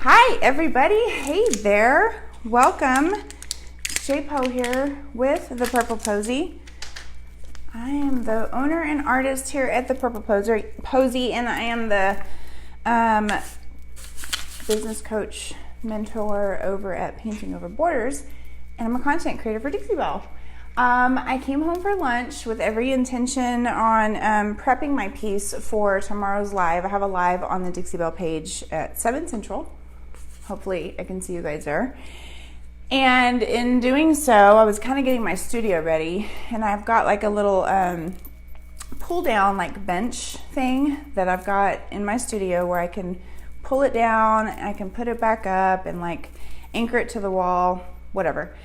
Hi everybody, hey there, welcome. J-Po here with the Purple Posy. I am the owner and artist here at the Purple Posy, and I am the business coach mentor over at Painting Over Borders, and I'm a content creator for Dixie Belle. I came home for lunch with every intention on prepping my piece for tomorrow's live. I have a live on the Dixie Belle page at 7 Central. Hopefully I can see you guys there. And in doing so, I was kind of getting my studio ready, and I've got like a little pull down like bench thing that I've got in my studio where I can pull it down, and I can put it back up and like anchor it to the wall, whatever.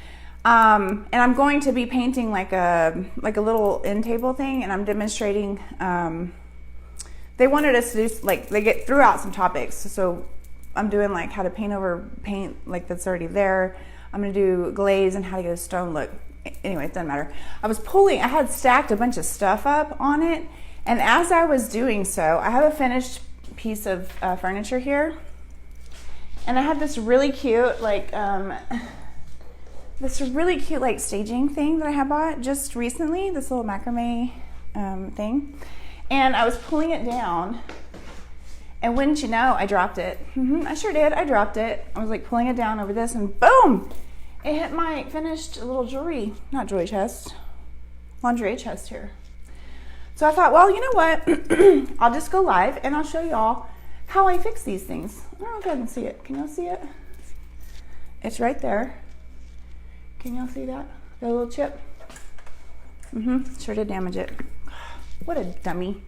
And I'm going to be painting like a little end table thing, and I'm demonstrating. They wanted us to do they threw out some topics, so I'm doing like how to paint over paint like that's already there. I'm gonna do glaze and how to get a stone look. Anyway, it doesn't matter. I had stacked a bunch of stuff up on it, and as I was doing so, I have a finished piece of furniture here, and I had this really cute staging thing that I had bought just recently, this little macrame thing, and I was pulling it down, and wouldn't you know, I dropped it. I sure did, I dropped it. I was like pulling it down over this, and boom, it hit my finished little lingerie chest here. So I thought, well, you know what, I'll just go live and I'll show y'all how I fix these things. I don't know if I can see it. Can y'all see it? It's right there. Can y'all see that? The little chip? Sure did damage it. What a dummy.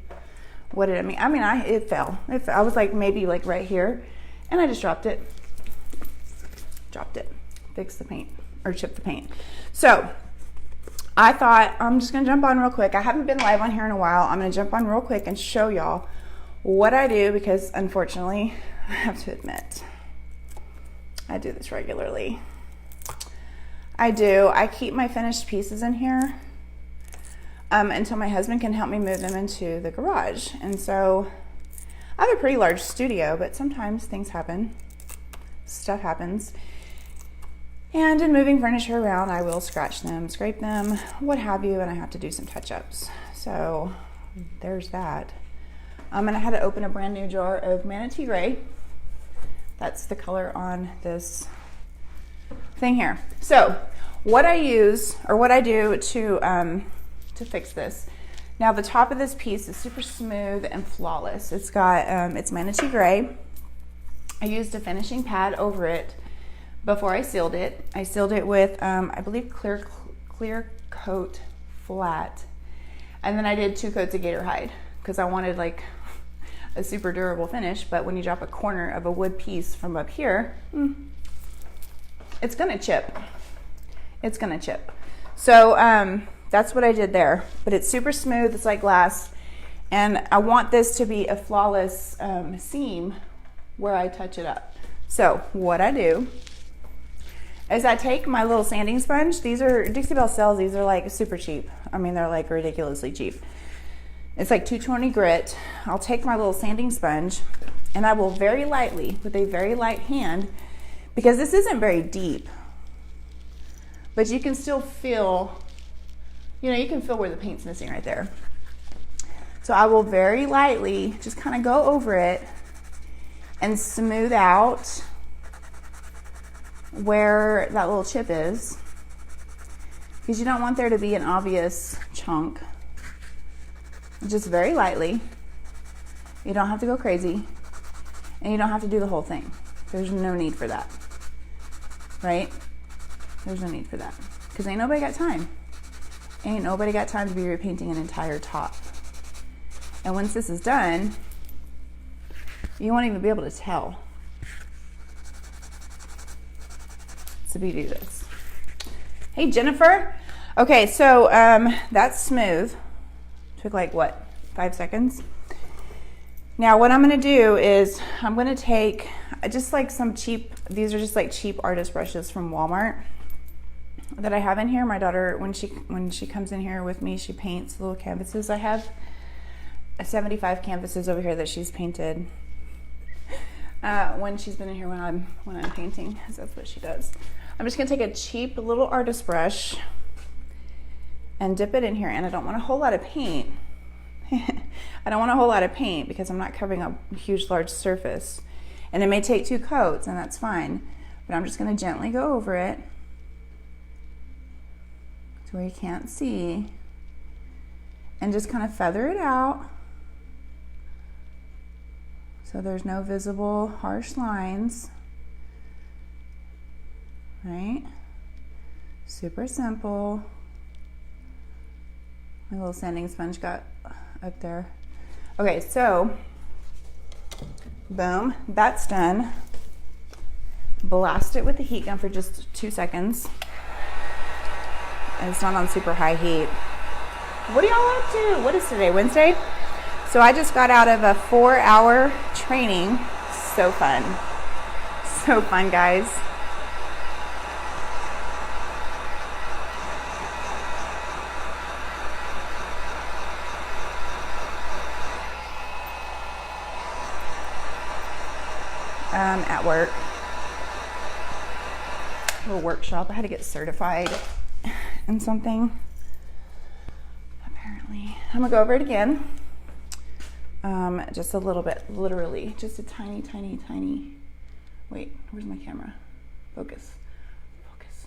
What did I mean? It fell. I was like maybe like right here, and I just dropped it. Fixed the paint, or chipped the paint. So I thought I'm just gonna jump on real quick. I haven't been live on here in a while. I'm gonna jump on real quick and show y'all what I do, because unfortunately, I have to admit, I do this regularly. I keep my finished pieces in here until my husband can help me move them into the garage. And so I have a pretty large studio, but sometimes things happen, stuff happens. And in moving furniture around, I will scratch them, scrape them, what have you, and I have to do some touch-ups. So there's that. And I had to open a brand new jar of Manatee Gray. That's the color on this thing here. So what I use, or what I do to fix this. Now the top of this piece is super smooth and flawless. It's got, it's Manatee Gray. I used a finishing pad over it before I sealed it. I sealed it with, I believe clear coat flat. And then I did 2 coats of Gator hide, because I wanted like a super durable finish, but when you drop a corner of a wood piece from up here, it's gonna chip. It's gonna chip. So that's what I did there, but it's super smooth, it's like glass, and I want this to be a flawless seam where I touch it up. So what I do is I take my little sanding sponge. These are, Dixie Belle sells these, are like super cheap. I mean, they're like ridiculously cheap. It's like 220 grit. I'll take my little sanding sponge, and I will very lightly, with a very light hand, because this isn't very deep, but you can still feel, you can feel where the paint's missing right there. So I will very lightly just kind of go over it and smooth out where that little chip is, because you don't want there to be an obvious chunk. Just very lightly. You don't have to go crazy, and you don't have to do the whole thing. There's no need for that, right? There's no need for that, because ain't nobody got time. Ain't nobody got time to be repainting an entire top. And once this is done, you won't even be able to tell. It's the beauty of this. Hey, Jennifer. Okay, so that's smooth. Took like, what, 5 seconds? Now what I'm gonna do is I'm gonna take just like some cheap, these are just like cheap artist brushes from Walmart that I have in here. My daughter, when she comes in here with me, she paints little canvases. I have 75 canvases over here that she's painted. when she's been in here when I'm painting, because that's what she does. I'm just gonna take a cheap little artist brush and dip it in here, and I don't want a whole lot of paint. I don't want a whole lot of paint because I'm not covering a huge large surface, and it may take 2 coats, and that's fine, but I'm just gonna gently go over it to where you can't see, and just kind of feather it out so there's no visible harsh lines, right? Super simple. My little sanding sponge got up there. Okay, so boom, that's done. Blast it with the heat gun for just 2 seconds. And it's not on super high heat. What are y'all up to? What is today, Wednesday? So I just got out of a 4-hour training. So fun. So fun, guys. At work. A little workshop. I had to get certified in something. Apparently. I'm gonna go over it again. Just a little bit, literally, just a tiny, tiny, tiny. Wait, where's my camera? Focus. Focus.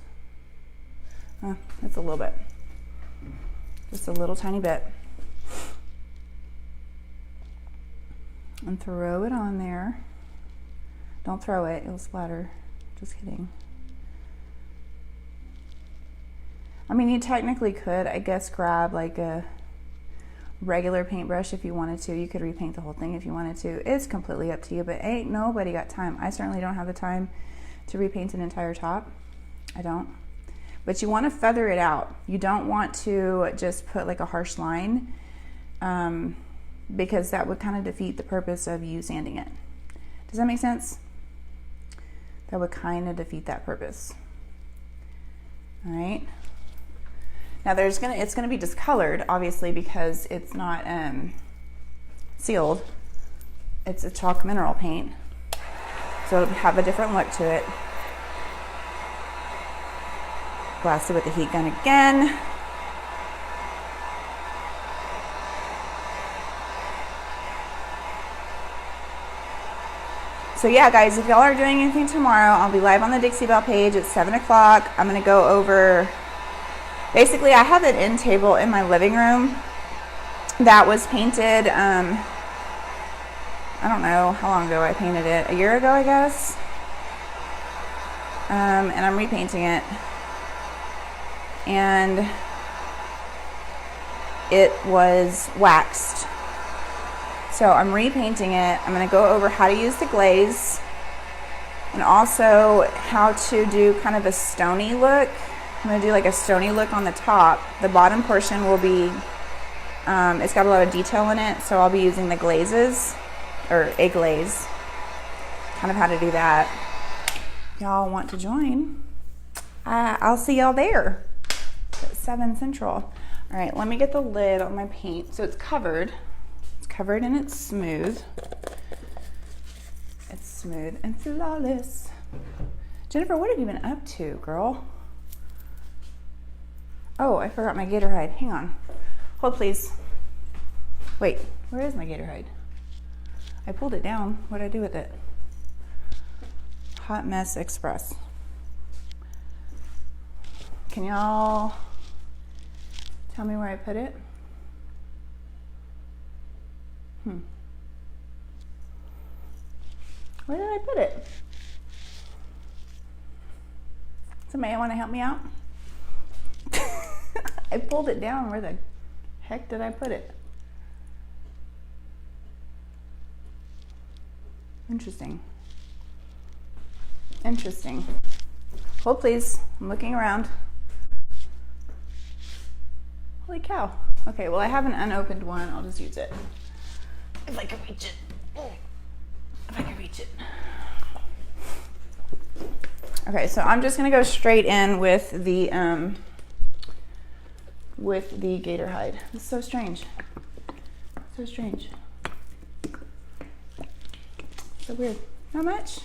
That's a little bit. Just a little tiny bit. And throw it on there. Don't throw it, it'll splatter. Just kidding. I mean, you technically could, I guess, grab like a regular paintbrush if you wanted to. You could repaint the whole thing if you wanted to. It's completely up to you, but ain't nobody got time. I certainly don't have the time to repaint an entire top. I don't. But you want to feather it out. You don't want to just put like a harsh line, because that would kind of defeat the purpose of you sanding it. Does that make sense? That would kind of defeat that purpose. All right. Now it's gonna be discolored, obviously, because it's not sealed. It's a chalk mineral paint, so it'll have a different look to it. Blast it with the heat gun again. So yeah, guys, if y'all are doing anything tomorrow, I'll be live on the Dixie Belle page at 7 o'clock. I'm gonna go over, basically I have an end table in my living room that was painted, I don't know how long ago I painted it, a year ago, I guess. And I'm repainting it. And it was waxed. So I'm repainting it. I'm gonna go over how to use the glaze and also how to do kind of a stony look. I'm gonna do like a stony look on the top. The bottom portion will be, it's got a lot of detail in it, so I'll be using the glazes, or a glaze. Kind of how to do that. Y'all want to join? I'll see y'all there at 7 Central. All right, let me get the lid on my paint. So it's covered. Covered and it's smooth. It's smooth and flawless. Jennifer, what have you been up to, girl? Oh, I forgot my gator hide. Hang on. Hold, please. Wait, where is my gator hide? I pulled it down. What did I do with it? Hot Mess Express. Can y'all tell me where I put it? Where did I put it? Somebody want to help me out? I pulled it down. Where the heck did I put it? Interesting. Interesting. Hold, please. I'm looking around. Holy cow. Okay, well, I have an unopened one. I'll just use it. If I can reach it. If I can reach it. Okay, so I'm just gonna go straight in with the gator hide. It's so strange. So strange. So weird. Not much?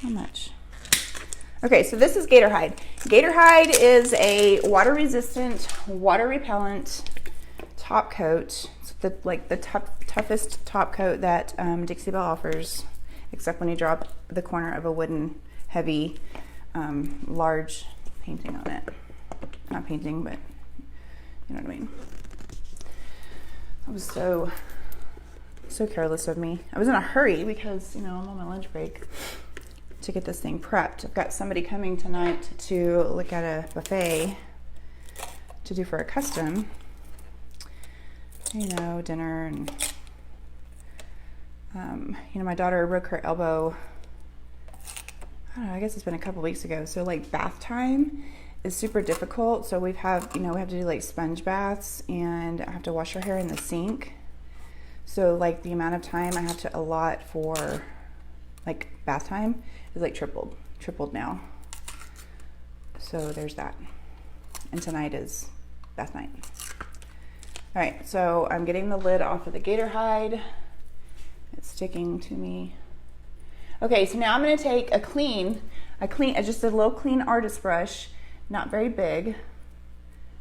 Not much. Okay, so this is Gator hide. Gator hide is a water resistant, water repellent top coat. It's the toughest top coat that Dixie Belle offers, except when you drop the corner of a wooden, heavy, large painting on it. Not painting, but you know what I mean. That was so careless of me. I was in a hurry because, you know, I'm on my lunch break to get this thing prepped. I've got somebody coming tonight to look at a buffet to do for a custom, you know, dinner. And you know, my daughter broke her elbow, I don't know, I guess it's been a couple weeks ago. So like bath time is super difficult. So we have to do like sponge baths, and I have to wash her hair in the sink. So like the amount of time I have to allot for like bath time is like tripled now. So there's that. And tonight is bath night. All right, so I'm getting the lid off of the Gator hide. It's sticking to me. Okay, so now I'm gonna take just a little clean artist brush, not very big.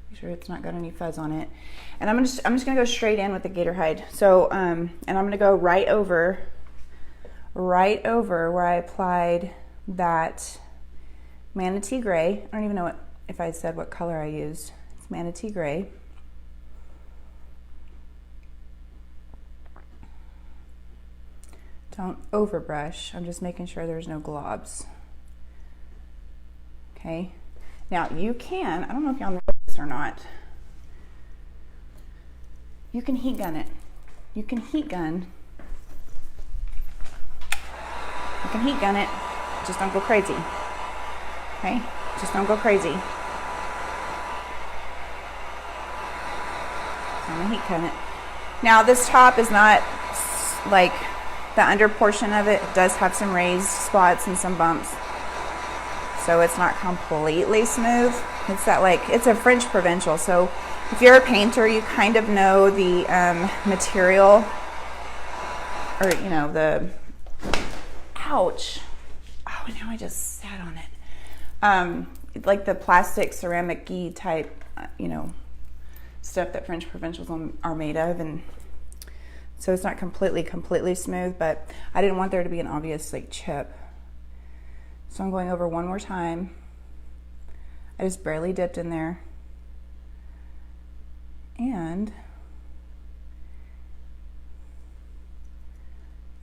Make sure it's not got any fuzz on it. And I'm just gonna go straight in with the Gator hide. So, and I'm gonna go right over where I applied that manatee gray. I don't even know if I said what color I used. It's manatee gray. Don't overbrush. I'm just making sure there's no globs. Okay. Now you can, I don't know if y'all know this or not, you can heat gun it. You can heat gun it, just don't go crazy. Okay? Just don't go crazy. I'm gonna heat gun it. Now this top is not like, the under portion of it does have some raised spots and some bumps. So it's not completely smooth. It's that it's a French provincial. So if you're a painter, you kind of know the material, or you know, ouch. Oh, now I just sat on it. Like the plastic ceramic-y type, you know, stuff that French provincials are made of. And so it's not completely smooth, but I didn't want there to be an obvious like chip. So I'm going over one more time. I just barely dipped in there. And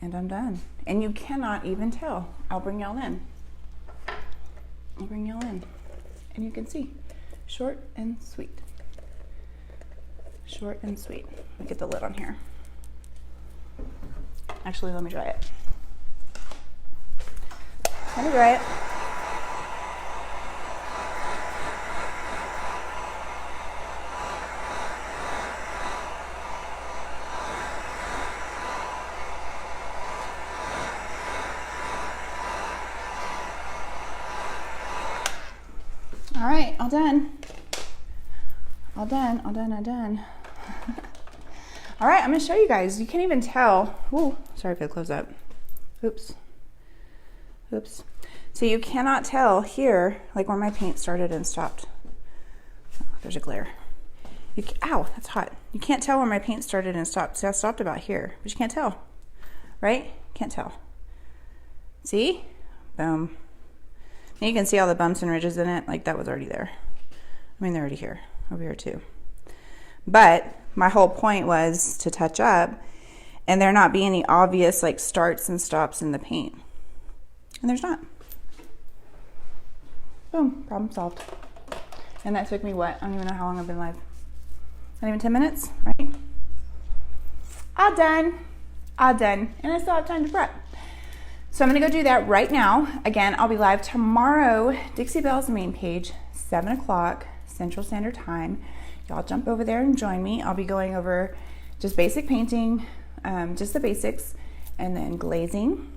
I'm done. And you cannot even tell. I'll bring y'all in. And you can see, short and sweet. Short and sweet. Let me get the lid on here. Actually, let me dry it. Let me dry it. All right, all done. All done. All right, I'm gonna show you guys. You can't even tell. Ooh, sorry for the close up. Oops. So you cannot tell here, like where my paint started and stopped. Oh, there's a glare. Ow, that's hot. You can't tell where my paint started and stopped. See, I stopped about here, but you can't tell, right? Can't tell. See? Boom. And you can see all the bumps and ridges in it. Like that was already there. I mean, they're already here, over here too. But my whole point was to touch up and there not be any obvious like starts and stops in the paint. And there's not. Boom, problem solved. And that took me what? I don't even know how long I've been live. Not even 10 minutes, right? All done. And I still have time to prep. So I'm gonna go do that right now. Again, I'll be live tomorrow, Dixie Belle's main page, 7 o'clock Central Standard Time. Y'all jump over there and join me. I'll be going over just basic painting, just the basics, and then glazing,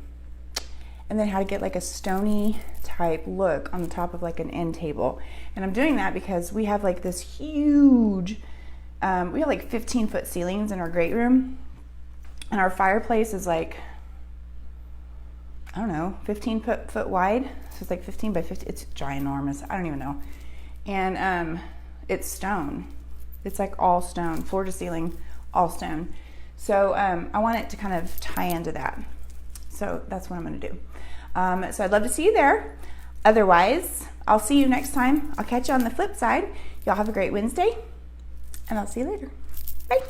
and then how to get like a stony type look on the top of like an end table. And I'm doing that because we have like this huge, we have like 15-foot ceilings in our great room, and our fireplace is like, I don't know, 15 foot wide. So it's like 15 by 50. It's ginormous. I don't even know. And it's stone. It's like all stone, floor to ceiling, all stone. So I want it to kind of tie into that. So that's what I'm going to do. So I'd love to see you there. Otherwise, I'll see you next time. I'll catch you on the flip side. Y'all have a great Wednesday, and I'll see you later. Bye.